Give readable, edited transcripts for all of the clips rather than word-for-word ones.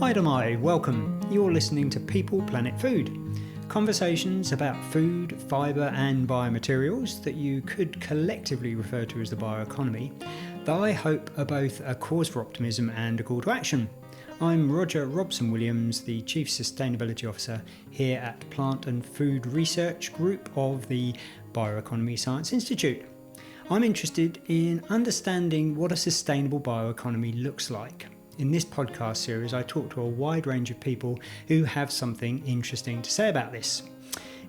Haidamai, welcome. You're listening to People, Planet, Food. Conversations about food, fibre and biomaterials that you could collectively refer to as the bioeconomy, that I hope are both a cause for optimism and a call to action. I'm Roger Robson-Williams, the Chief Sustainability Officer here at Plant and Food Research Group of the Bioeconomy Science Institute. I'm interested in understanding what a sustainable bioeconomy looks like. In this podcast series, I talk to a wide range of people who have something interesting to say about this.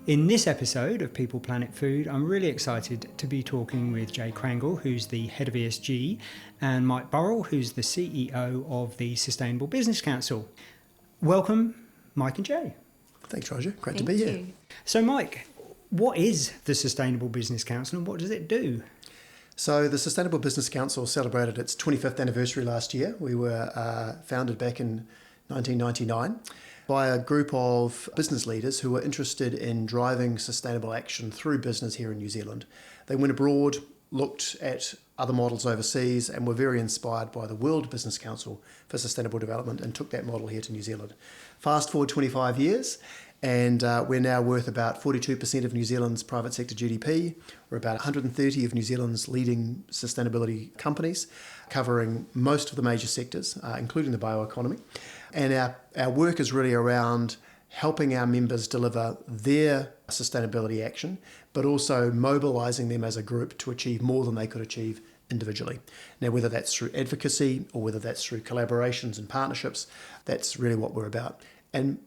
In this episode of People, Planet, Food, I'm really excited to be talking with Jay Crangle, who's the head of ESG, and Mike Burrell, who's the CEO of the Sustainable Business Council. Welcome, Mike and Jay. Thanks, Roger. Great to be here. So, Mike, what is the Sustainable Business Council and what does it do? So the Sustainable Business Council celebrated its 25th anniversary last year. We were founded back in 1999 by a group of business leaders who were interested in driving sustainable action through business here in New Zealand. They went abroad, looked at other models overseas, and were very inspired by the World Business Council for Sustainable Development and took that model here to New Zealand. Fast forward 25 years, and we're now worth about 42% of New Zealand's private sector GDP. We're about 130 of New Zealand's leading sustainability companies, covering most of the major sectors, including the bioeconomy. And our work is really around helping our members deliver their sustainability action, but also mobilising them as a group to achieve more than they could achieve individually. Now, whether that's through advocacy or whether that's through collaborations and partnerships, that's really what we're about. And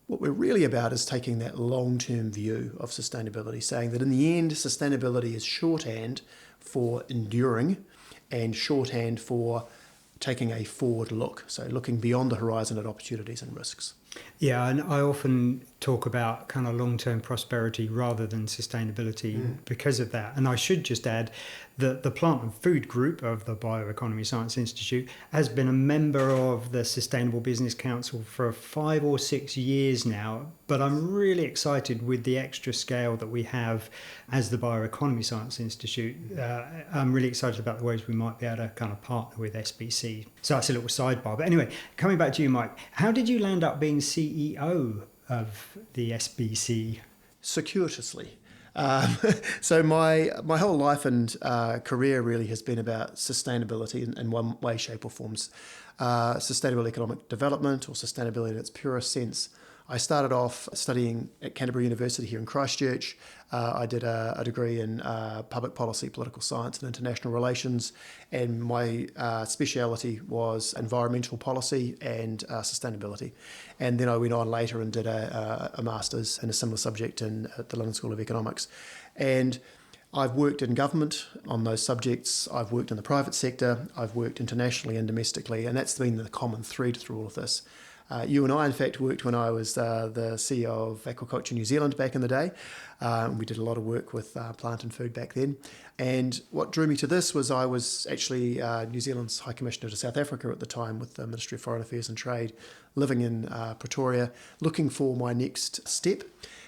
what we're really about is taking that long-term view of sustainability, saying that in the end, sustainability is shorthand for enduring and shorthand for taking a forward look, so looking beyond the horizon at opportunities and risks. Yeah, and I often talk about kind of long-term prosperity rather than sustainability because of that. And I should just add that the Plant and Food Group of the Bioeconomy Science Institute has been a member of the Sustainable Business Council for 5 or 6 years now. But I'm really excited with the extra scale that we have as the Bioeconomy Science Institute. I'm really excited about the ways we might be able to kind of partner with SBC. So that's a little sidebar. But anyway, coming back to you, Mike, how did you land up being CEO of the SBC? Circuitously. So my whole life and career really has been about sustainability in one way, shape or forms. Sustainable economic development or sustainability in its purest sense. I started off studying at Canterbury University here in Christchurch. I did a degree in public policy, political science and international relations, and my speciality was environmental policy and sustainability. And then I went on later and did a master's in a similar subject at the London School of Economics. And I've worked in government on those subjects, I've worked in the private sector, I've worked internationally and domestically, and that's been the common thread through all of this. You and I, in fact, worked when I was the CEO of Aquaculture New Zealand back in the day. We did a lot of work with plant and food back then. And what drew me to this was I was actually New Zealand's High Commissioner to South Africa at the time with the Ministry of Foreign Affairs and Trade, living in Pretoria, looking for my next step.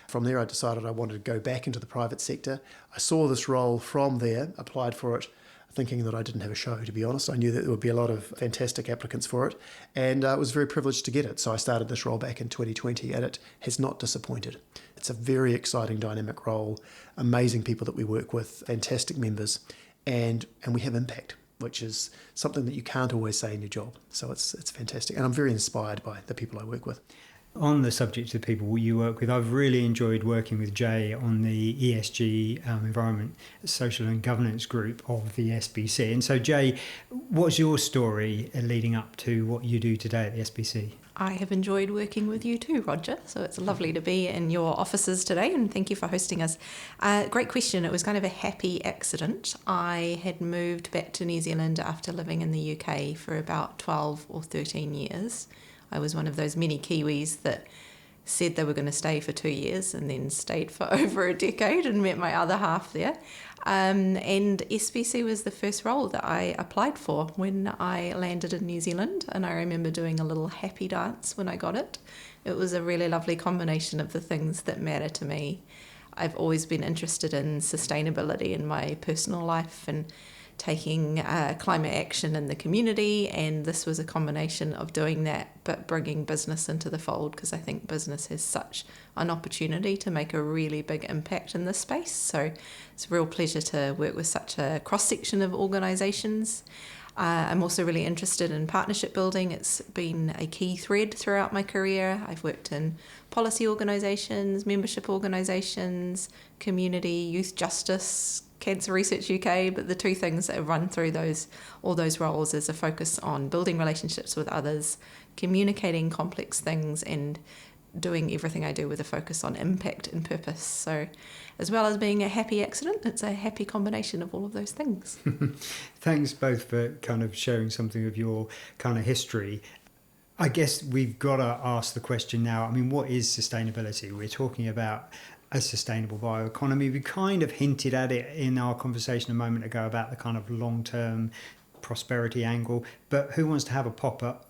From there, I decided I wanted to go back into the private sector. I saw this role from there, applied for it, thinking that I didn't have a show, to be honest. I knew that there would be a lot of fantastic applicants for it, and I was very privileged to get it. So I started this role back in 2020, and it has not disappointed. It's a very exciting, dynamic role, amazing people that we work with, fantastic members, and we have impact, which is something that you can't always say in your job. So it's fantastic, and I'm very inspired by the people I work with. On the subject of the people you work with, I've really enjoyed working with Jay on the ESG, Environment, Social and Governance Group of the SBC. And so, Jay, what's your story leading up to what you do today at the SBC? I have enjoyed working with you too, Roger. So it's lovely to be in your offices today, and thank you for hosting us. Great question. It was kind of a happy accident. I had moved back to New Zealand after living in the UK for about 12 or 13 years. I was one of those many Kiwis that said they were going to stay for 2 years and then stayed for over a decade and met my other half there. And SBC was the first role that I applied for when I landed in New Zealand, and I remember doing a little happy dance when I got it. It was a really lovely combination of the things that matter to me. I've always been interested in sustainability in my personal life and taking climate action in the community, and this was a combination of doing that but bringing business into the fold, because I think business has such an opportunity to make a really big impact in this space. So it's a real pleasure to work with such a cross-section of organisations. I'm also really interested in partnership building. It's been a key thread throughout my career. I've worked in policy organisations, membership organisations, community, youth justice, Cancer Research UK, but the two things that run through all those roles is a focus on building relationships with others, communicating complex things, and doing everything I do with a focus on impact and purpose. So as well as being a happy accident, it's a happy combination of all of those things. Thanks both for kind of sharing something of your kind of history. I guess we've got to ask the question now, I mean, what is sustainability? We're talking about a sustainable bioeconomy. We kind of hinted at it in our conversation a moment ago about the kind of long-term prosperity angle, but who wants to have a pop-up?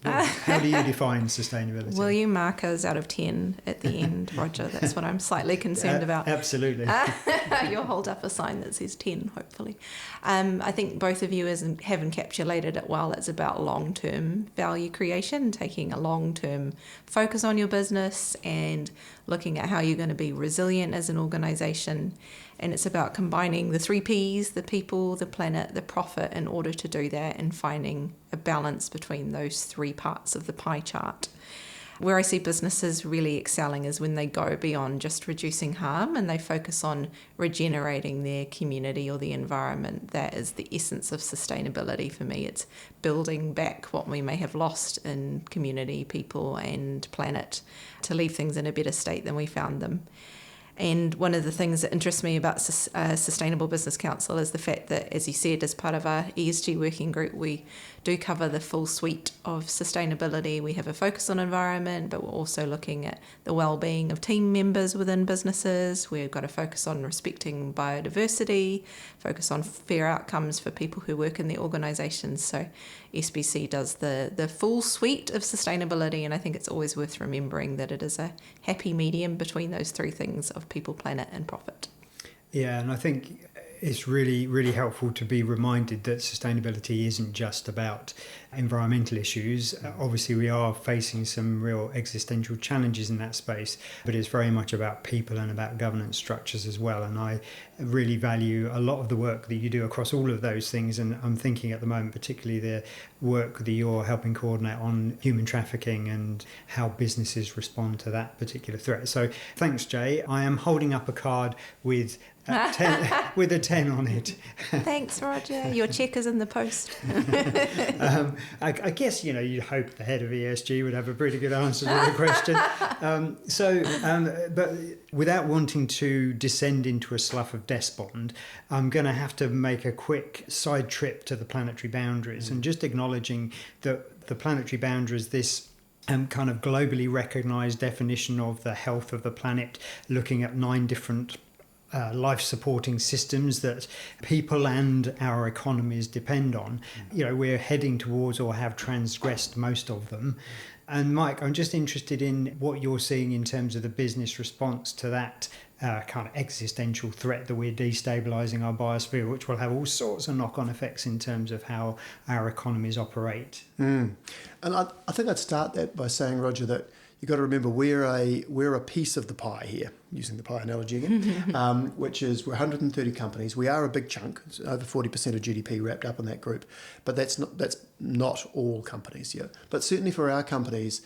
How do you define sustainability? Will you mark us out of 10 at the end, Roger? That's what I'm slightly concerned about. Absolutely. You'll hold up a sign that says 10, hopefully. I think both of you have encapsulated it well. It's about long-term value creation, taking a long-term focus on your business and looking at how you're going to be resilient as an organisation. And it's about combining the 3 Ps, the people, the planet, the profit, in order to do that, and finding a balance between those 3 parts of the pie chart. Where I see businesses really excelling is when they go beyond just reducing harm and they focus on regenerating their community or the environment. That is the essence of sustainability for me. It's building back what we may have lost in community, people and planet to leave things in a better state than we found them. And one of the things that interests me about Sustainable Business Council is the fact that, as you said, as part of our ESG working group, we do cover the full suite of sustainability. We have a focus on environment, but we're also looking at the well-being of team members within businesses. We've got a focus on respecting biodiversity, focus on fair outcomes for people who work in the organisations. So SBC does the full suite of sustainability, and I think it's always worth remembering that it is a happy medium between those 3 things of people, planet and profit. Yeah, and I think it's really, really helpful to be reminded that sustainability isn't just about environmental issues. Obviously, we are facing some real existential challenges in that space, but it's very much about people and about governance structures as well. And I really value a lot of the work that you do across all of those things. And I'm thinking at the moment, particularly the work that you're helping coordinate on human trafficking and how businesses respond to that particular threat. So thanks, Jay. I am holding up a card with a 10 on it. Thanks, Roger. Your check is in the post. I guess, you'd hope the head of ESG would have a pretty good answer to the question. But without wanting to descend into a slough of despond, I'm going to have to make a quick side trip to the planetary boundaries and just acknowledging that the planetary boundaries, this kind of globally recognised definition of the health of the planet, looking at 9 different life-supporting systems that people and our economies depend on. We're heading towards or have transgressed most of them. And Mike, I'm just interested in what you're seeing in terms of the business response to that kind of existential threat that we're destabilising our biosphere, which will have all sorts of knock-on effects in terms of how our economies operate. And I think I'd start that by saying, Roger, that you've got to remember we're a piece of the pie here, using the pie analogy again, which is we're 130 companies. We are a big chunk, it's over 40% of GDP wrapped up in that group, but that's not all companies. Yeah, but certainly for our companies,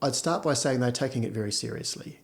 I'd start by saying they're taking it very seriously.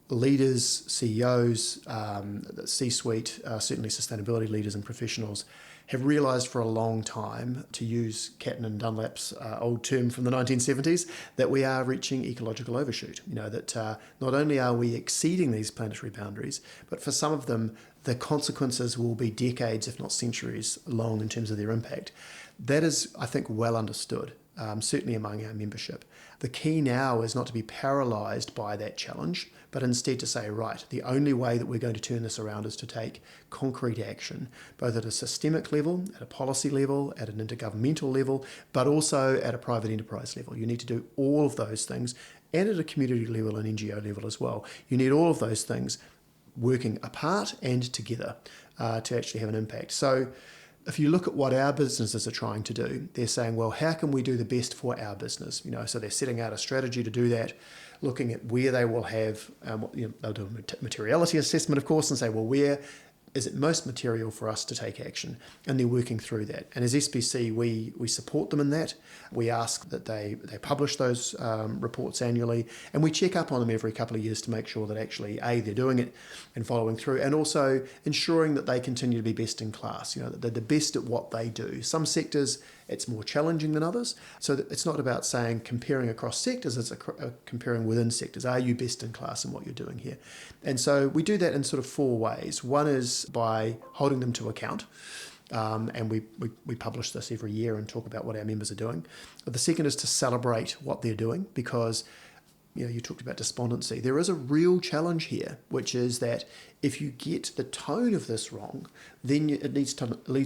Leaders, CEOs, the C-suite, certainly sustainability leaders and professionals have realised for a long time, to use Catton and Dunlap's old term from the 1970s, that we are reaching ecological overshoot. That not only are we exceeding these planetary boundaries, but for some of them, the consequences will be decades, if not centuries, long in terms of their impact. That is, I think, well understood, certainly among our membership. The key now is not to be paralysed by that challenge, but instead to say, right, the only way that we're going to turn this around is to take concrete action, both at a systemic level, at a policy level, at an intergovernmental level, but also at a private enterprise level. You need to do all of those things, and at a community level and NGO level as well. You need all of those things working apart and together to actually have an impact. So if you look at what our businesses are trying to do, they're saying, well, how can we do the best for our business? So they're setting out a strategy to do that, looking at where they will have, they'll do a materiality assessment, of course, and say, well, where is it most material for us to take action? And they're working through that. And as SPC, we support them in that. We ask that they publish those reports annually, and we check up on them every couple of years to make sure that actually, A, they're doing it and following through, and also ensuring that they continue to be best in class, that they're the best at what they do. Some sectors, it's more challenging than others. So it's not about saying comparing across sectors, it's comparing within sectors. Are you best in class in what you're doing here? And so we do that in sort of 4 ways. One is by holding them to account. And we publish this every year and talk about what our members are doing. But the second is to celebrate what they're doing, because you talked about despondency. There is a real challenge here, which is that if you get the tone of this wrong, then it leads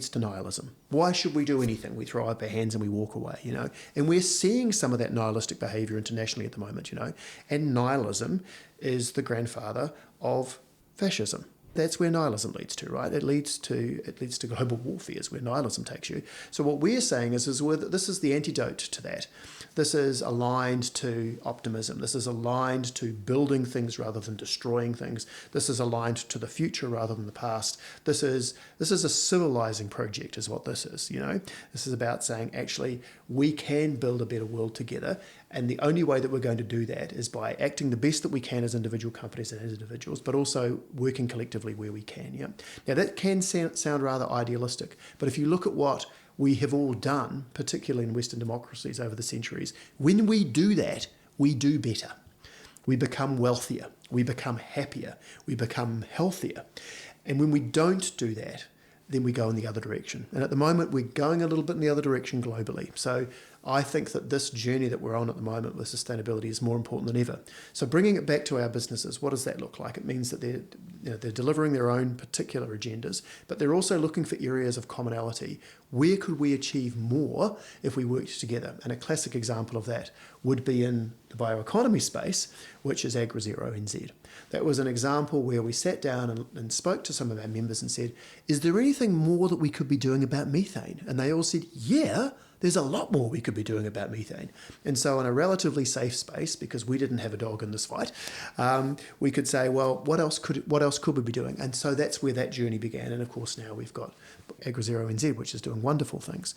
to nihilism. Why should we do anything? We throw up our hands and we walk away, And we're seeing some of that nihilistic behaviour internationally at the moment, And nihilism is the grandfather of fascism. That's where nihilism leads to, right? It leads to global warfare is where nihilism takes you. So what we're saying is this is the antidote to that. This is aligned to optimism. This is aligned to building things rather than destroying things. This is aligned to the future rather than the past. This is a civilizing project is what this is, This is about saying, actually, we can build a better world together. And the only way that we're going to do that is by acting the best that we can as individual companies and as individuals, but also working collectively where we can. Yeah. Now, that can sound rather idealistic, but if you look at what we have all done, particularly in Western democracies over the centuries, when we do that, we do better. We become wealthier, we become happier, we become healthier. And when we don't do that, then we go in the other direction. And at the moment, we're going a little bit in the other direction globally. So I think that this journey that we're on at the moment with sustainability is more important than ever. So bringing it back to our businesses, what does that look like? It means that they're delivering their own particular agendas, but they're also looking for areas of commonality. Where could we achieve more if we worked together? And a classic example of that would be in the bioeconomy space, which is AgriZero NZ. That was an example where we sat down and spoke to some of our members and said, is there anything more that we could be doing about methane? And they all said, yeah, there's a lot more we could be doing about methane. And so in a relatively safe space, because we didn't have a dog in this fight, we could say, well, what else could we be doing? And so that's where that journey began. And of course, now we've got AgriZero NZ, which is doing wonderful things.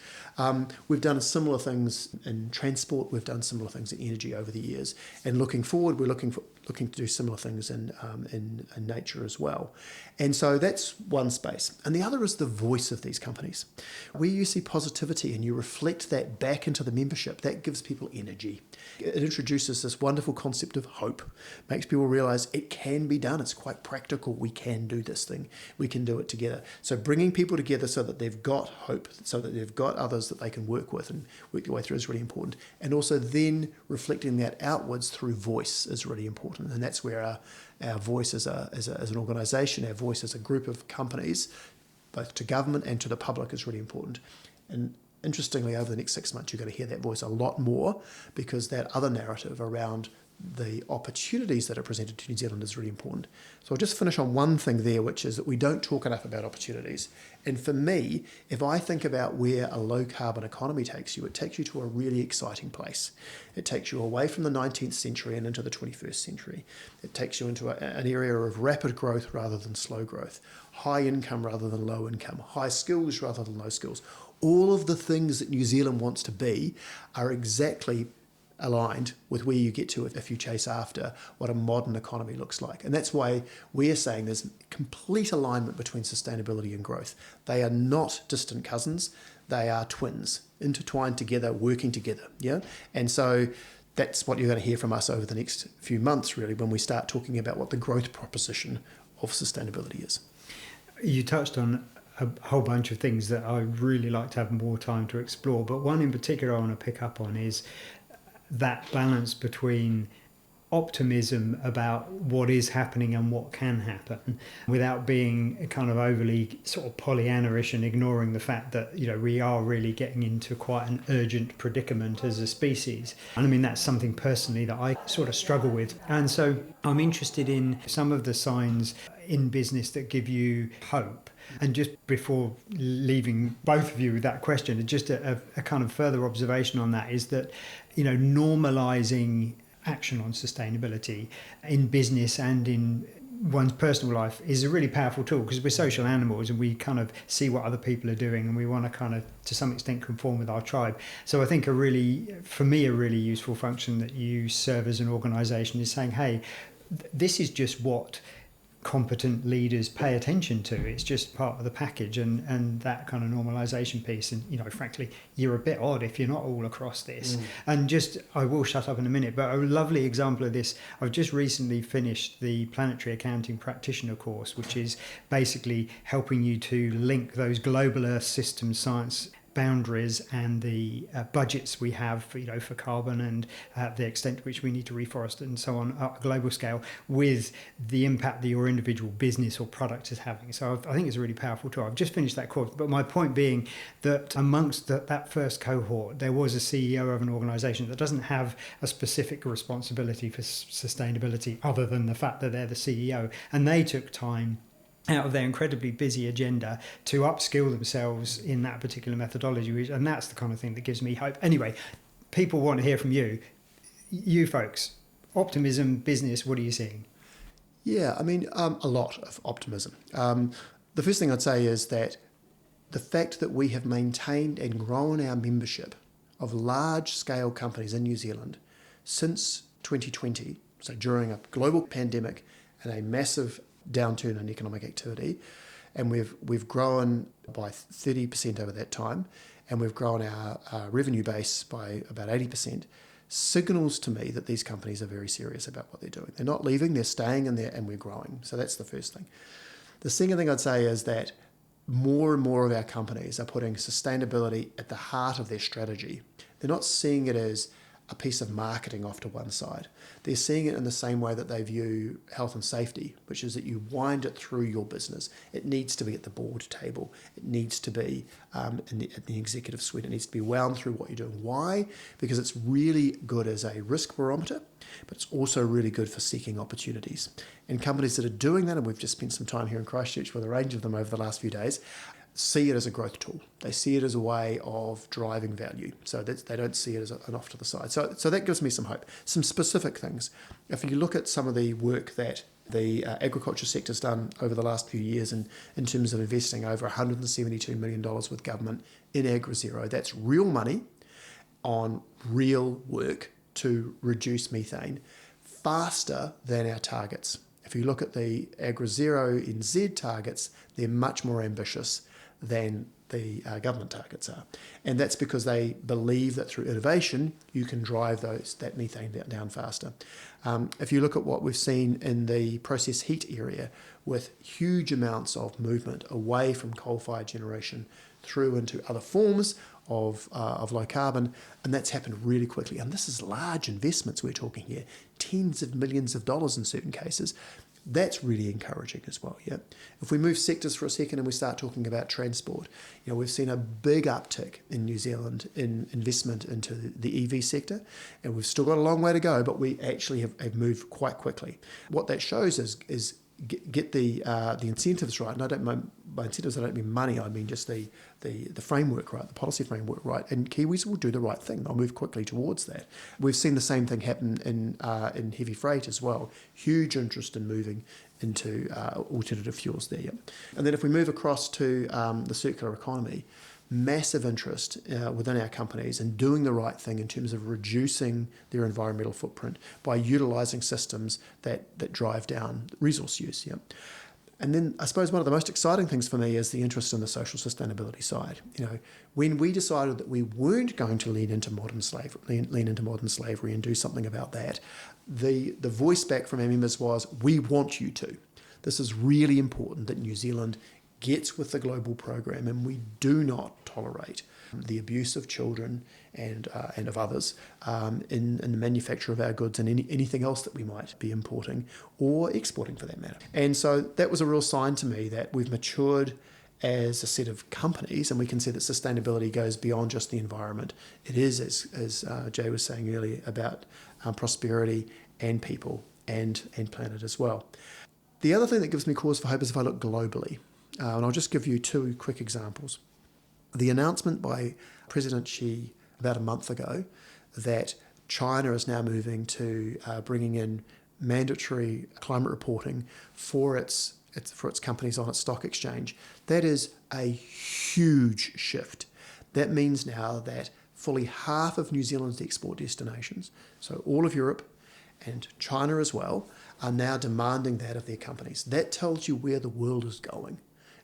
We've done similar things in transport. We've done similar things in energy over the years. And looking forward, we're looking to do similar things in nature as well. And so that's one space. And the other is the voice of these companies. Where you see positivity and you reflect that back into the membership, that gives people energy. It introduces this wonderful concept of hope, makes people realize it can be done. It's quite practical. We can do this thing. We can do it together. So bringing people together so that they've got hope, so that they've got others that they can work with and work their way through is really important. And also then reflecting that outwards through voice is really important. And that's where our voice as an organisation, our voice as a group of companies, both to government and to the public, is really important. And interestingly, over the next 6 months, you're going to hear that voice a lot more, because that other narrative around the opportunities that are presented to New Zealand is really important. So I'll just finish on one thing there, which is that we don't talk enough about opportunities. And for me, if I think about where a low carbon economy takes you, it takes you to a really exciting place. It takes you away from the 19th century and into the 21st century. It takes you into an area of rapid growth rather than slow growth, high income rather than low income, high skills rather than low skills. All of the things that New Zealand wants to be are exactly aligned with where you get to if you chase after what a modern economy looks like. And that's why we're saying there's complete alignment between sustainability and growth. They are not distant cousins. They are twins, intertwined together, working together. Yeah. And so that's what you're going to hear from us over the next few months, really, when we start talking about what the growth proposition of sustainability is. You touched on a whole bunch of things that I'd really like to have more time to explore, but one in particular I want to pick up on is that balance between optimism about what is happening and what can happen, without being kind of overly sort of Pollyanna-ish and ignoring the fact that, you know, we are really getting into quite an urgent predicament as a species. And I mean, that's something personally that I sort of struggle with. And so I'm interested in some of the signs in business that give you hope. And just before leaving both of you with that question, just a kind of further observation on that is that, you know, normalizing action on sustainability in business and in one's personal life is a really powerful tool, because we're social animals and we kind of see what other people are doing and we want to kind of to some extent conform with our tribe. So I think for me a really useful function that you serve as an organisation is saying, hey, this is just what competent leaders pay attention to. It's just part of the package, and that kind of normalization piece. And, you know, frankly, you're a bit odd if you're not all across this. And just, I will shut up in a minute, but a lovely example of this, I've just recently finished the Planetary Accounting Practitioner course, which is basically helping you to link those global Earth system science boundaries and the budgets we have for, you know, for carbon and the extent to which we need to reforest and so on at a global scale, with the impact that your individual business or product is having. So I think it's a really powerful tool. I've just finished that course, but my point being that amongst that first cohort, there was a CEO of an organisation that doesn't have a specific responsibility for sustainability other than the fact that they're the CEO, and they took time out of their incredibly busy agenda to upskill themselves in that particular methodology, and that's the kind of thing that gives me hope. Anyway, people want to hear from you folks. Optimism, business, what are you seeing? Yeah, I mean, a lot of optimism. The first thing I'd say is that the fact that we have maintained and grown our membership of large-scale companies in New Zealand since 2020, so during a global pandemic and a massive downturn in economic activity, and we've grown by 30% over that time, and we've grown our revenue base by about 80%, signals to me that these companies are very serious about what they're doing. They're not leaving, they're staying in there, and we're growing. So that's the first thing. The second thing I'd say is that more and more of our companies are putting sustainability at the heart of their strategy. They're not seeing it as a piece of marketing off to one side. They're seeing it in the same way that they view health and safety, which is that you wind it through your business. It needs to be at the board table. It needs to be at the executive suite. It needs to be wound through what you're doing. Why? Because it's really good as a risk barometer, but it's also really good for seeking opportunities. And companies that are doing that, and we've just spent some time here in Christchurch with a range of them over the last few days, see it as a growth tool. They see it as a way of driving value. So they don't see it as an off to the side. So that gives me some hope. Some specific things. If you look at some of the work that the agriculture sector's done over the last few years in terms of investing over $172 million with government in AgriZero, that's real money on real work to reduce methane faster than our targets. If you look at the AgriZero NZ targets, they're much more ambitious than the government targets are. And that's because they believe that through innovation, you can drive that methane down faster. If you look at what we've seen in the process heat area, with huge amounts of movement away from coal-fired generation through into other forms of low carbon, and that's happened really quickly. And this is large investments we're talking here, tens of millions of dollars in certain cases. That's really encouraging as well. Yeah. If we move sectors for a second and we start talking about transport, you know, we've seen a big uptick in New Zealand in investment into the EV sector, and we've still got a long way to go, but we actually have moved quite quickly. What that shows is get the incentives right. And by incentives, I don't mean money. I mean just the framework right, the policy framework right. And Kiwis will do the right thing. They'll move quickly towards that. We've seen the same thing happen in heavy freight as well. Huge interest in moving into alternative fuels there. Yep. And then if we move across to the circular economy, massive interest within our companies in doing the right thing in terms of reducing their environmental footprint by utilising systems that drive down resource use. Yeah. And then I suppose one of the most exciting things for me is the interest in the social sustainability side. You know, when we decided that we weren't going to lean into modern slavery and do something about that, the voice back from our members was, we want you to. This is really important that New Zealand gets with the global program, and we do not tolerate the abuse of children and of others in the manufacture of our goods and anything else that we might be importing or exporting for that matter. And so that was a real sign to me that we've matured as a set of companies, and we can see that sustainability goes beyond just the environment. It is, as Jay was saying earlier, about prosperity and people and planet as well. The other thing that gives me cause for hope is if I look globally, and I'll just give you two quick examples. The announcement by President Xi about a month ago that China is now moving to bringing in mandatory climate reporting for its companies on its stock exchange. That is a huge shift. That means now that fully half of New Zealand's export destinations, so all of Europe and China as well, are now demanding that of their companies. That tells you where the world is going,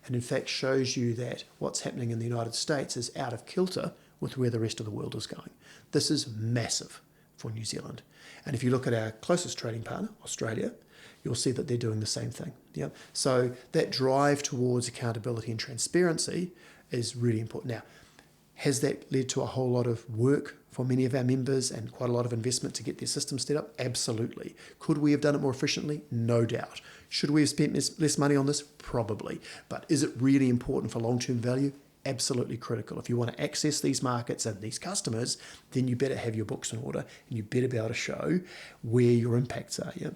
and in fact shows you that what's happening in the United States is out of kilter with where the rest of the world is going. This is massive for New Zealand. And if you look at our closest trading partner, Australia, you'll see that they're doing the same thing. Yeah. So that drive towards accountability and transparency is really important. Now, has that led to a whole lot of work for many of our members and quite a lot of investment to get their systems set up? Absolutely. Could we have done it more efficiently? No doubt. Should we have spent less money on this? Probably. But is it really important for long-term value? Absolutely critical. If you want to access these markets and these customers, then you better have your books in order and you better be able to show where your impacts are. Yeah?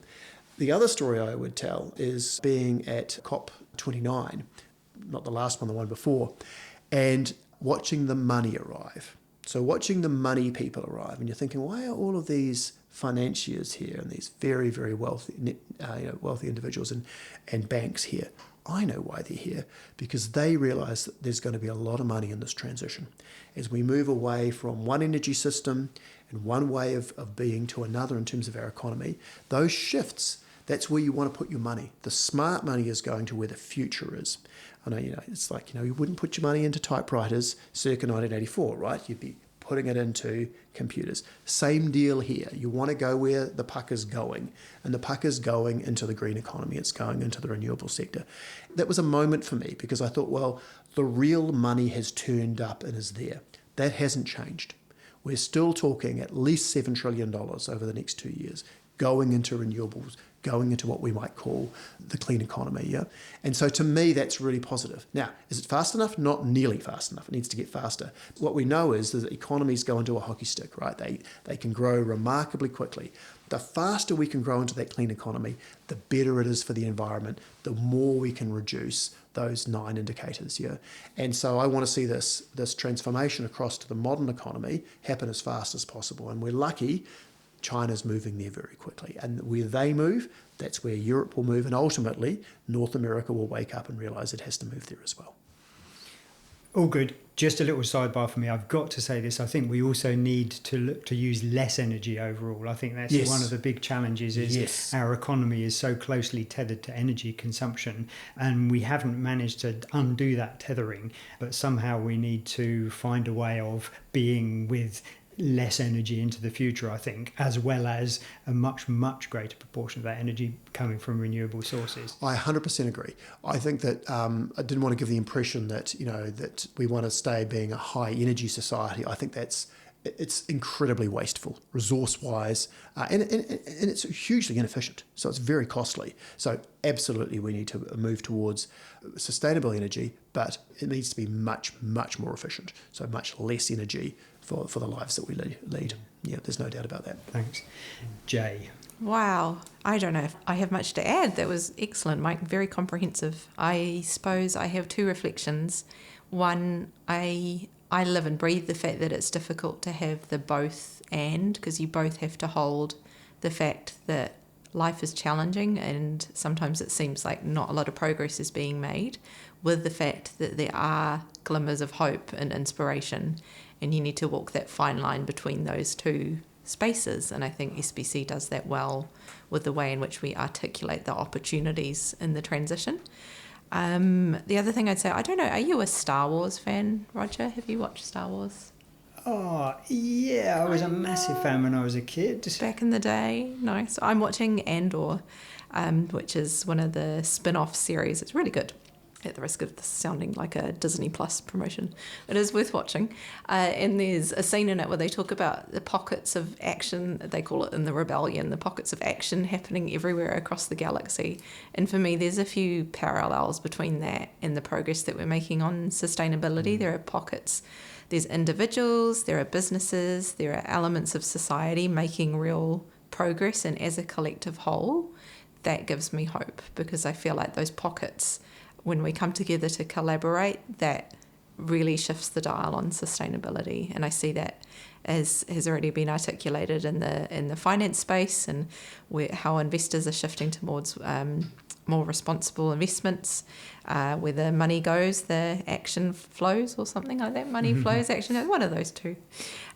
The other story I would tell is being at COP29, not the last one, the one before, and watching the money arrive. So watching the money people arrive, and you're thinking, why are all of these financiers here and these very, very wealthy individuals and banks here? I know why they're here, because they realise that there's going to be a lot of money in this transition. As we move away from one energy system and one way of being to another in terms of our economy, those shifts, that's where you want to put your money. The smart money is going to where the future is. I know, it's like, you wouldn't put your money into typewriters circa 1984, right? You'd be putting it into computers. Same deal here. You want to go where the puck is going, and the puck is going into the green economy. It's going into the renewable sector. That was a moment for me because I thought, well, the real money has turned up and is there. That hasn't changed. We're still talking at least $7 trillion over the next 2 years going into renewables, going into what we might call the clean economy. Yeah? And so to me, that's really positive. Now, is it fast enough? Not nearly fast enough. It needs to get faster. What we know is that economies go into a hockey stick, right? They can grow remarkably quickly. The faster we can grow into that clean economy, the better it is for the environment, the more we can reduce those 9 indicators. Yeah? And so I want to see this transformation across to the modern economy happen as fast as possible. And we're lucky China's moving there very quickly. And where they move, that's where Europe will move. And ultimately, North America will wake up and realise it has to move there as well. All good. Just a little sidebar for me. I've got to say this. I think we also need to look to use less energy overall. I think that's one of the big challenges is our economy is so closely tethered to energy consumption, and we haven't managed to undo that tethering. But somehow we need to find a way of being with less energy into the future, I think, as well as a much, much greater proportion of that energy coming from renewable sources. I 100% agree. I think that I didn't want to give the impression that, that we want to stay being a high energy society. I think it's incredibly wasteful, resource-wise, and it's hugely inefficient. So it's very costly. So absolutely we need to move towards sustainable energy, but it needs to be much, much more efficient. So much less energy for the lives that we lead. Yeah, there's no doubt about that. Thanks. Jay. Wow. I don't know if I have much to add. That was excellent, Mike. Very comprehensive. I suppose I have 2 reflections. One, I live and breathe the fact that it's difficult to have the both and, because you both have to hold the fact that life is challenging and sometimes it seems like not a lot of progress is being made, with the fact that there are glimmers of hope and inspiration, and you need to walk that fine line between those 2 spaces. And I think SBC does that well with the way in which we articulate the opportunities in the transition. The other thing I'd say, I don't know, are you a Star Wars fan, Roger? Have you watched Star Wars? Oh, yeah, I was a massive fan when I was a kid. Back in the day, nice. I'm watching Andor, which is one of the spin-off series. It's really good. at the risk of this sounding like a Disney Plus promotion, it is worth watching. And there's a scene in it where they talk about the pockets of action, they call it in The Rebellion, the pockets of action happening everywhere across the galaxy. And for me, there's a few parallels between that and the progress that we're making on sustainability. There are pockets, there's individuals, there are businesses, there are elements of society making real progress, and as a collective whole, that gives me hope, because I feel like those pockets, when we come together to collaborate, that really shifts the dial on sustainability. And I see that as has already been articulated in the finance space, and how investors are shifting towards more responsible investments. Where the money goes, the action flows, or something like that. Money flows, action, one of those two.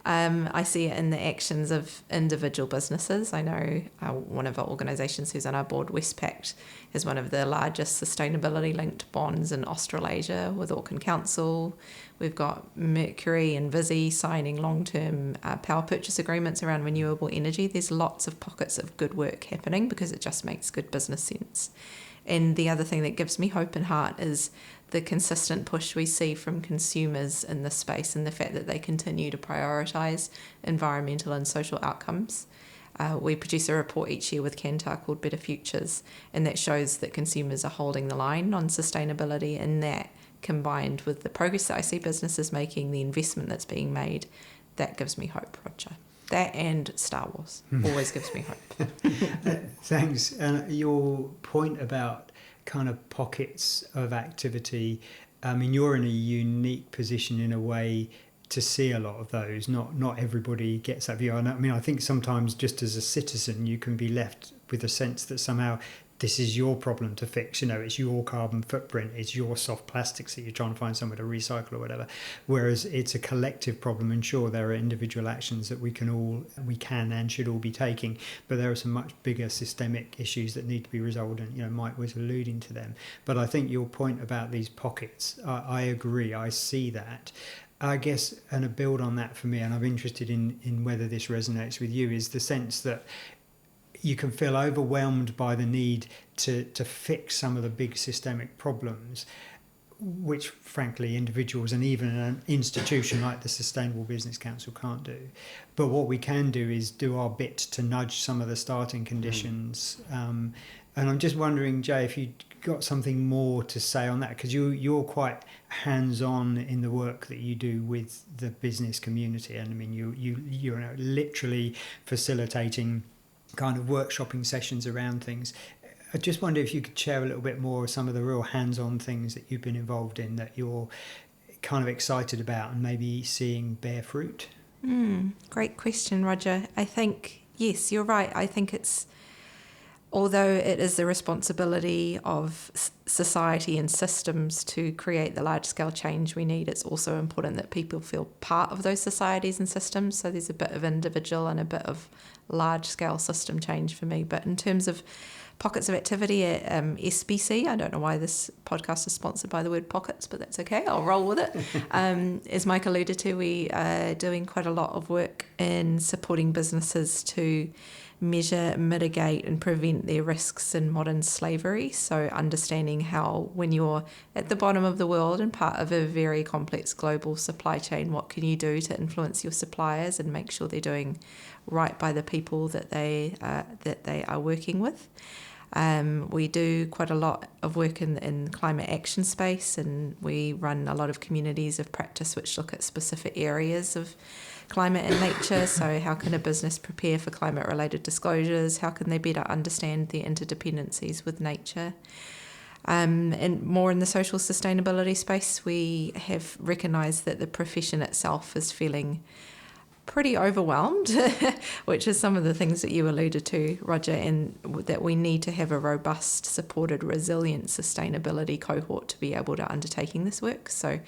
I see it in the actions of individual businesses. I know one of our organisations who's on our board, Westpac, is one of the largest sustainability-linked bonds in Australasia with Auckland Council. We've got Mercury and Visy signing long-term power purchase agreements around renewable energy. There's lots of pockets of good work happening because it just makes good business sense. And the other thing that gives me hope and heart is the consistent push we see from consumers in this space, and the fact that they continue to prioritise environmental and social outcomes. We produce a report each year with Kantar called Better Futures, and that shows that consumers are holding the line on sustainability, and that, combined with the progress that I see businesses making, the investment that's being made, that gives me hope, Roger. That and Star Wars always gives me hope. Thanks. And your point about kind of pockets of activity, I mean, you're in a unique position in a way to see a lot of those. Not everybody gets that view. I mean, I think sometimes just as a citizen, you can be left with a sense that somehow this is your problem to fix. It's your carbon footprint, it's your soft plastics that you're trying to find somewhere to recycle or whatever. Whereas it's a collective problem, and sure, there are individual actions that we can and should all be taking, but there are some much bigger systemic issues that need to be resolved, and Mike was alluding to them. But I think your point about these pockets, I agree, I see that. I guess, and a build on that for me, and I'm interested in whether this resonates with you, is the sense that you can feel overwhelmed by the need to fix some of the big systemic problems, which frankly individuals and even an institution like the Sustainable Business Council can't do. But what we can do is do our bit to nudge some of the starting conditions. And I'm just wondering, Jay, if you got something more to say on that, because you're quite hands-on in the work that you do with the business community, and I mean you're literally facilitating kind of workshopping sessions around things. I just wonder if you could share a little bit more of some of the real hands-on things that you've been involved in that you're kind of excited about and maybe seeing bear fruit. Great question, Roger. I think, yes, you're right. I think although it is the responsibility of society and systems to create the large-scale change we need, it's also important that people feel part of those societies and systems. So there's a bit of individual and a bit of large-scale system change for me. But in terms of pockets of activity at SBC, I don't know why this podcast is sponsored by the word pockets, but that's okay, I'll roll with it. As Mike alluded to, we are doing quite a lot of work in supporting businesses to measure, mitigate and prevent their risks in modern slavery. So understanding how, when you're at the bottom of the world and part of a very complex global supply chain, what can you do to influence your suppliers and make sure they're doing right by the people that they are working with. We do quite a lot of work in climate action space, and we run a lot of communities of practice which look at specific areas of climate and nature. So how can a business prepare for climate-related disclosures? How can they better understand their interdependencies with nature? And more in the social sustainability space, we have recognised that the profession itself is feeling pretty overwhelmed, which is some of the things that you alluded to, Roger, and that we need to have a robust, supported, resilient sustainability cohort to be able to undertaking this work. So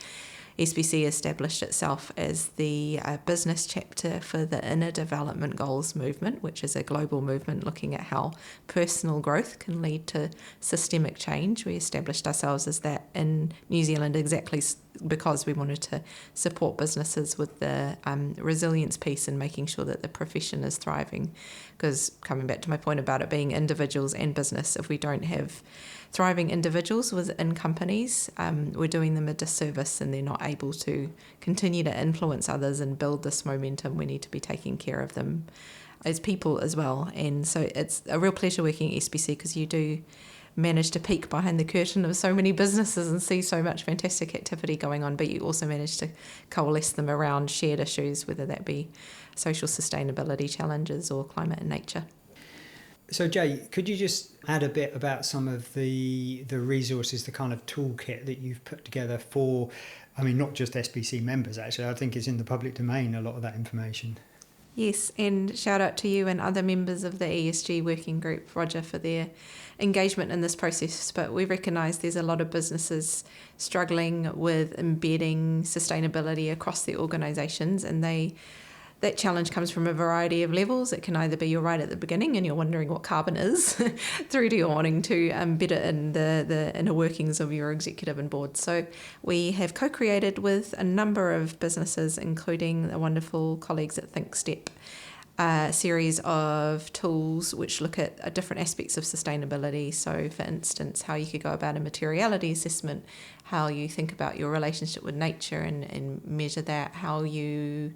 SBC established itself as the business chapter for the Inner Development Goals movement, which is a global movement looking at how personal growth can lead to systemic change. We established ourselves as that in New Zealand exactly because we wanted to support businesses with the resilience piece and making sure that the profession is thriving. Because coming back to my point about it being individuals and business, if we don't have thriving individuals within companies, we're doing them a disservice and they're not able to continue to influence others and build this momentum. We need to be taking care of them as people as well. And so it's a real pleasure working at SBC because you do manage to peek behind the curtain of so many businesses and see so much fantastic activity going on, but you also manage to coalesce them around shared issues, whether that be social sustainability challenges or climate and nature. So Jay, could you just add a bit about some of the resources, the kind of toolkit that you've put together for, I mean, not just SBC members actually, I think it's in the public domain, a lot of that information. Yes, and shout out to you and other members of the ESG working group, Roger, for their engagement in this process. But we recognise there's a lot of businesses struggling with embedding sustainability across their organisations, and that challenge comes from a variety of levels. It can either be you're right at the beginning and you're wondering what carbon is, through to you're wanting to embed it in the inner workings of your executive and board. So we have co-created with a number of businesses, including the wonderful colleagues at ThinkStep, a series of tools which look at different aspects of sustainability. So, for instance, how you could go about a materiality assessment, how you think about your relationship with nature and measure that, how you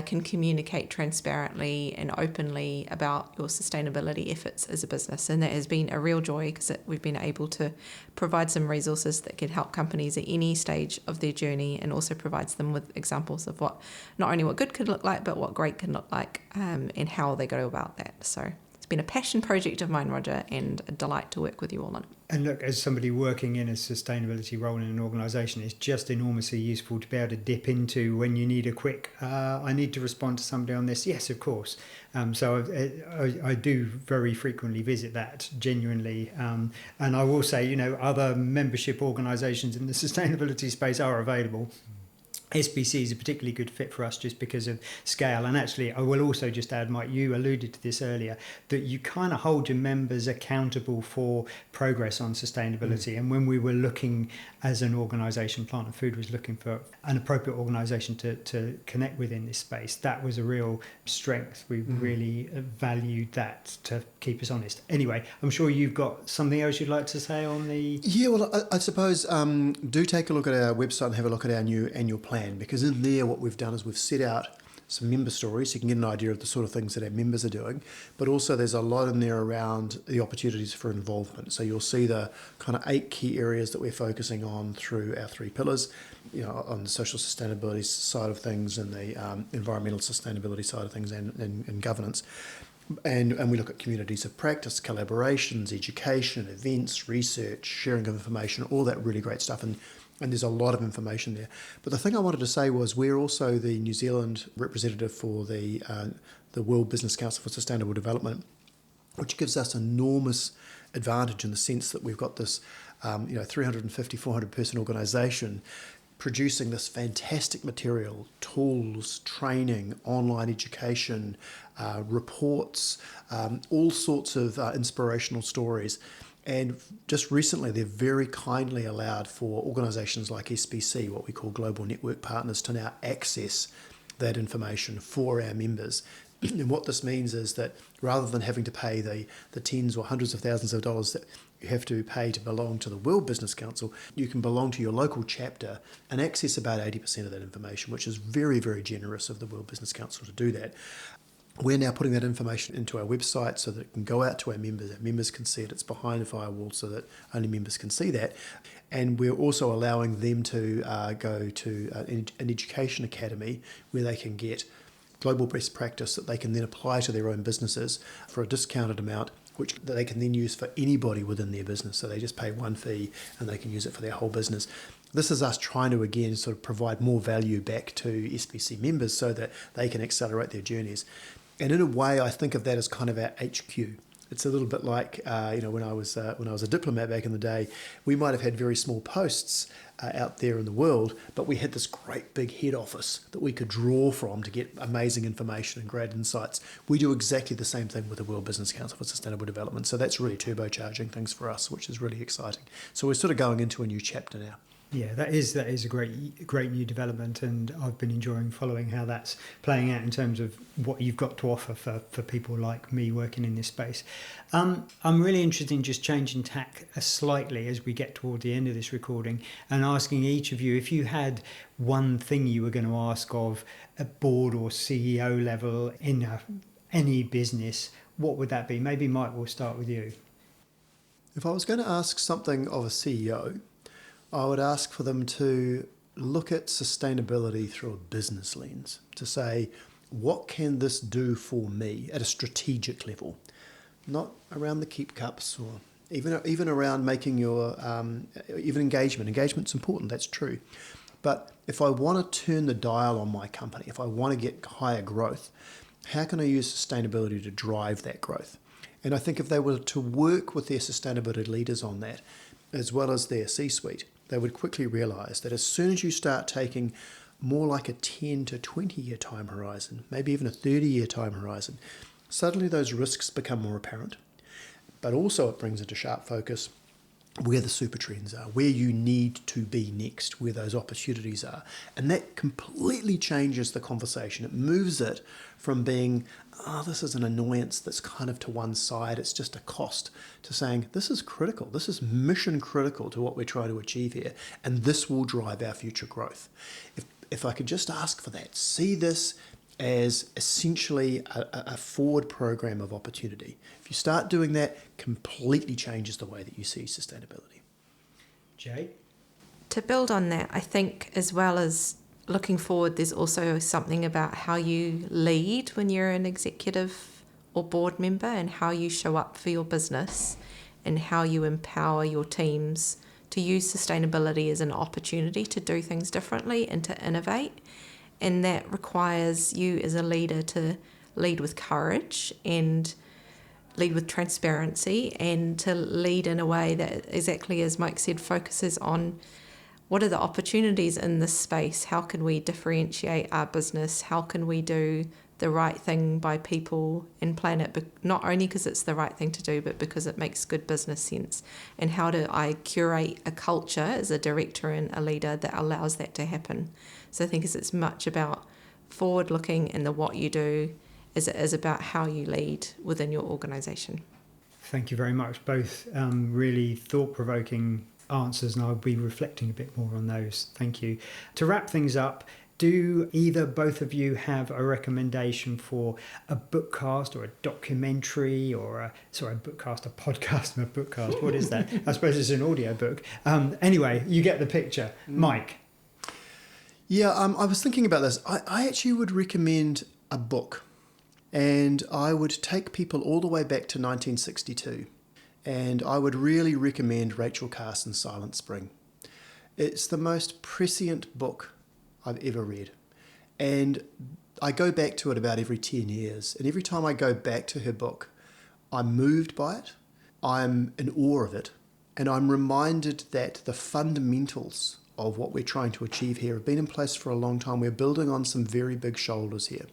can communicate transparently and openly about your sustainability efforts as a business. And that has been a real joy because we've been able to provide some resources that could help companies at any stage of their journey, and also provides them with examples of what not only what good could look like, but what great can look like, and how they go about that. So it's been a passion project of mine, Roger, and a delight to work with you all on it. And look, as somebody working in a sustainability role in an organisation, it's just enormously useful to be able to dip into when you need a quick, I need to respond to somebody on this. Yes, of course. So I do very frequently visit that, genuinely. And I will say, other membership organisations in the sustainability space are available. SBC is a particularly good fit for us just because of scale. And actually, I will also just add, Mike, you alluded to this earlier, that you kind of hold your members accountable for progress on sustainability. And when we were looking as an organisation, Plant and Food was looking for an appropriate organisation to connect with in this space, that was a real strength. We really valued that to keep us honest. Anyway, I'm sure you've got something else you'd like to say on the... Yeah, well, I suppose do take a look at our website and have a look at our new annual plan, because in there what we've done is we've set out some member stories so you can get an idea of the sort of things that our members are doing, but also there's a lot in there around the opportunities for involvement. So you'll see the kind of 8 key areas that we're focusing on through our 3 pillars, on the social sustainability side of things and the environmental sustainability side of things and governance. And we look at communities of practice, collaborations, education, events, research, sharing of information, all that really great stuff. And there's a lot of information there. But the thing I wanted to say was we're also the New Zealand representative for the World Business Council for Sustainable Development, which gives us enormous advantage in the sense that we've got this 350, 400 person organisation producing this fantastic material, tools, training, online education, reports, all sorts of inspirational stories. And just recently, they've very kindly allowed for organisations like SBC, what we call Global Network Partners, to now access that information for our members. And what this means is that rather than having to pay the tens or hundreds of thousands of dollars that you have to pay to belong to the World Business Council, you can belong to your local chapter and access about 80% of that information, which is very, very generous of the World Business Council to do that. We're now putting that information into our website so that it can go out to our members. Our members can see it. It's behind a firewall so that only members can see that. And we're also allowing them to go to an education academy where they can get global best practice that they can then apply to their own businesses for a discounted amount, which they can then use for anybody within their business. So they just pay one fee and they can use it for their whole business. This is us trying to, again, sort of provide more value back to SBC members so that they can accelerate their journeys. And in a way, I think of that as kind of our HQ. It's a little bit like, when I was a diplomat back in the day, we might have had very small posts out there in the world, but we had this great big head office that we could draw from to get amazing information and great insights. We do exactly the same thing with the World Business Council for Sustainable Development. So that's really turbocharging things for us, which is really exciting. So we're sort of going into a new chapter now. Yeah, that is a great new development, and I've been enjoying following how that's playing out in terms of what you've got to offer for people like me working in this space. I'm really interested in just changing tack slightly as we get toward the end of this recording, and asking each of you, if you had one thing you were going to ask of a board or CEO level in any business, what would that be? Maybe Mike, we'll start with you. If I was going to ask something of a CEO, I would ask for them to look at sustainability through a business lens, to say, what can this do for me at a strategic level? Not around the keep cups, or even around making your, even engagement. Engagement's important, that's true. But if I want to turn the dial on my company, if I want to get higher growth, how can I use sustainability to drive that growth? And I think if they were to work with their sustainability leaders on that, as well as their C-suite, they would quickly realise that as soon as you start taking more like a 10 to 20-year time horizon, maybe even a 30-year time horizon, suddenly those risks become more apparent. But also it brings into sharp focus where the super trends are, where you need to be next, where those opportunities are. And that completely changes the conversation. It moves it from being, this is an annoyance that's kind of to one side, it's just a cost, to saying, this is critical, this is mission critical to what we're trying to achieve here, and this will drive our future growth. If I could just ask for that, see this as essentially a forward program of opportunity. If you start doing that, completely changes the way that you see sustainability. Jay? To build on that, I think as well as looking forward, there's also something about how you lead when you're an executive or board member, and how you show up for your business, and how you empower your teams to use sustainability as an opportunity to do things differently and to innovate. And that requires you as a leader to lead with courage and lead with transparency, and to lead in a way that, exactly as Mike said, focuses on what are the opportunities in this space? How can we differentiate our business? How can we do the right thing by people and planet, not only because it's the right thing to do, but because it makes good business sense? And how do I curate a culture as a director and a leader that allows that to happen? So I think it's as much about forward looking in the what you do as it is about how you lead within your organisation. Thank you very much. Both really thought-provoking answers, and I'll be reflecting a bit more on those. Thank you. To wrap things up, do both of you have a recommendation for a bookcast or a documentary or a podcast and a bookcast? What is that? I suppose it's an audio book. Anyway, you get the picture. Mike? Yeah, I was thinking about this. I actually would recommend a book, and I would take people all the way back to 1962, and I would really recommend Rachel Carson's Silent Spring. It's the most prescient book I've ever read, and I go back to it about every 10 years, and every time I go back to her book, I'm moved by it, I'm in awe of it, and I'm reminded that the fundamentals of what we're trying to achieve here have been in place for a long time. We're building on some very big shoulders here.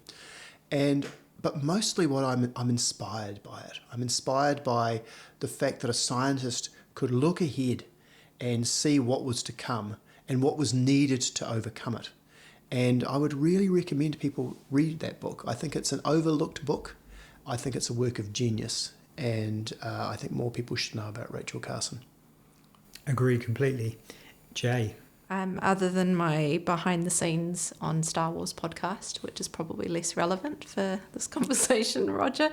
But mostly what I'm inspired by it. I'm inspired by the fact that a scientist could look ahead and see what was to come and what was needed to overcome it. And I would really recommend people read that book. I think it's an overlooked book. I think it's a work of genius. And I think more people should know about Rachel Carson. Agree completely. Jay? Other than my behind the scenes on Star Wars podcast, which is probably less relevant for this conversation, Roger,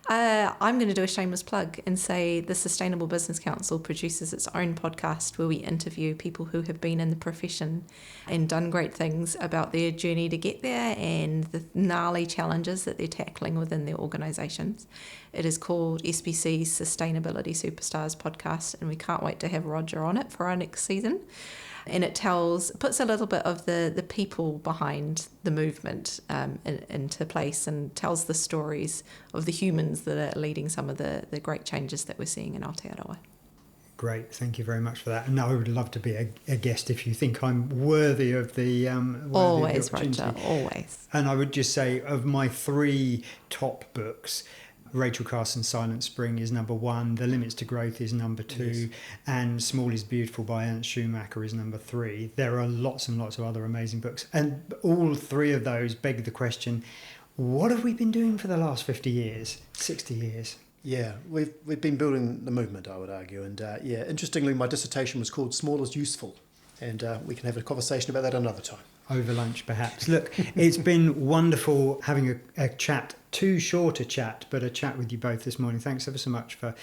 I'm going to do a shameless plug and say the Sustainable Business Council produces its own podcast where we interview people who have been in the profession and done great things about their journey to get there and the gnarly challenges that they're tackling within their organisations. It is called SBC's Sustainability Superstars podcast, and we can't wait to have Roger on it for our next season. And it puts a little bit of the people behind the movement into place, and tells the stories of the humans that are leading some of the great changes that we're seeing in Aotearoa. Great, thank you very much for that. And I would love to be a guest if you think I'm worthy of the always, of the opportunity. Roger, always. And I would just say, of my 3 top books, Rachel Carson's Silent Spring is number 1, The Limits to Growth is number 2, yes, and Small is Beautiful by Ernst Schumacher is number 3. There are lots and lots of other amazing books, and all 3 of those beg the question, what have we been doing for the last 50 years, 60 years? Yeah, we've been building the movement, I would argue. And interestingly, my dissertation was called Small is Useful. And we can have a conversation about that another time. Over lunch, perhaps. Look, it's been wonderful having a chat, too short a chat, but a chat with you both this morning. Thanks ever so much for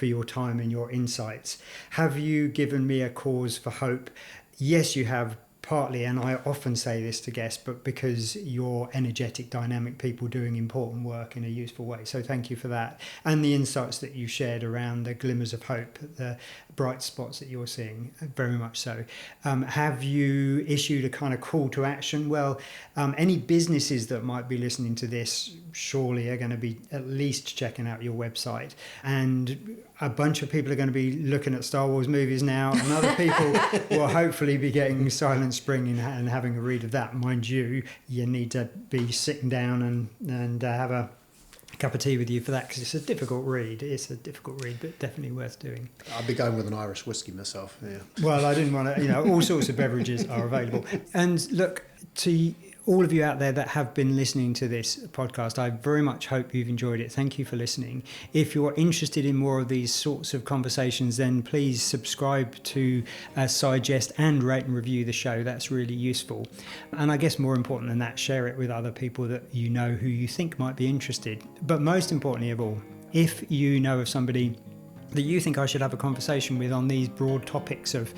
your time and your insights. Have you given me a cause for hope? Yes, you have. Partly, and I often say this to guests, but because you're energetic, dynamic people doing important work in a useful way. So thank you for that. And the insights that you shared around the glimmers of hope, the bright spots that you're seeing, very much so. Have you issued a kind of call to action? Well, any businesses that might be listening to this surely are going to be at least checking out your website. And a bunch of people are going to be looking at Star Wars movies now, and other people will hopefully be getting Silent Spring and having a read of that. Mind you, you need to be sitting down and have a cup of tea with you for that, because it's a difficult read. It's a difficult read, but definitely worth doing. I'd be going with an Irish whiskey myself, yeah. Well, I didn't want to, all sorts of beverages are available. And look, to all of you out there that have been listening to this podcast, I very much hope you've enjoyed it. Thank you for listening. If you're interested in more of these sorts of conversations, then please subscribe to Sigest and rate and review the show. That's really useful. And I guess more important than that, share it with other people that you know who you think might be interested. But most importantly of all, if you know of somebody that you think I should have a conversation with on these broad topics of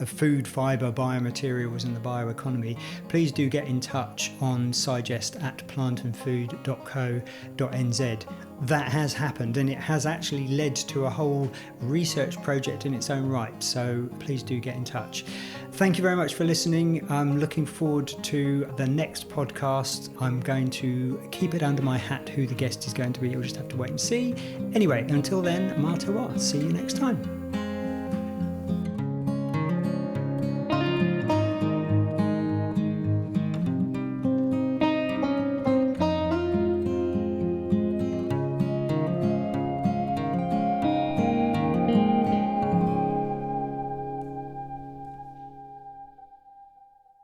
food, fibre, biomaterials and the bioeconomy, please do get in touch on sigest@plantandfood.co.nz. That has happened, and it has actually led to a whole research project in its own right, so please do get in touch. Thank you very much for listening. I'm looking forward to the next podcast. I'm going to keep it under my hat who the guest is going to be. You'll just have to wait and see. Anyway, until then, Mā te wā. See you next time.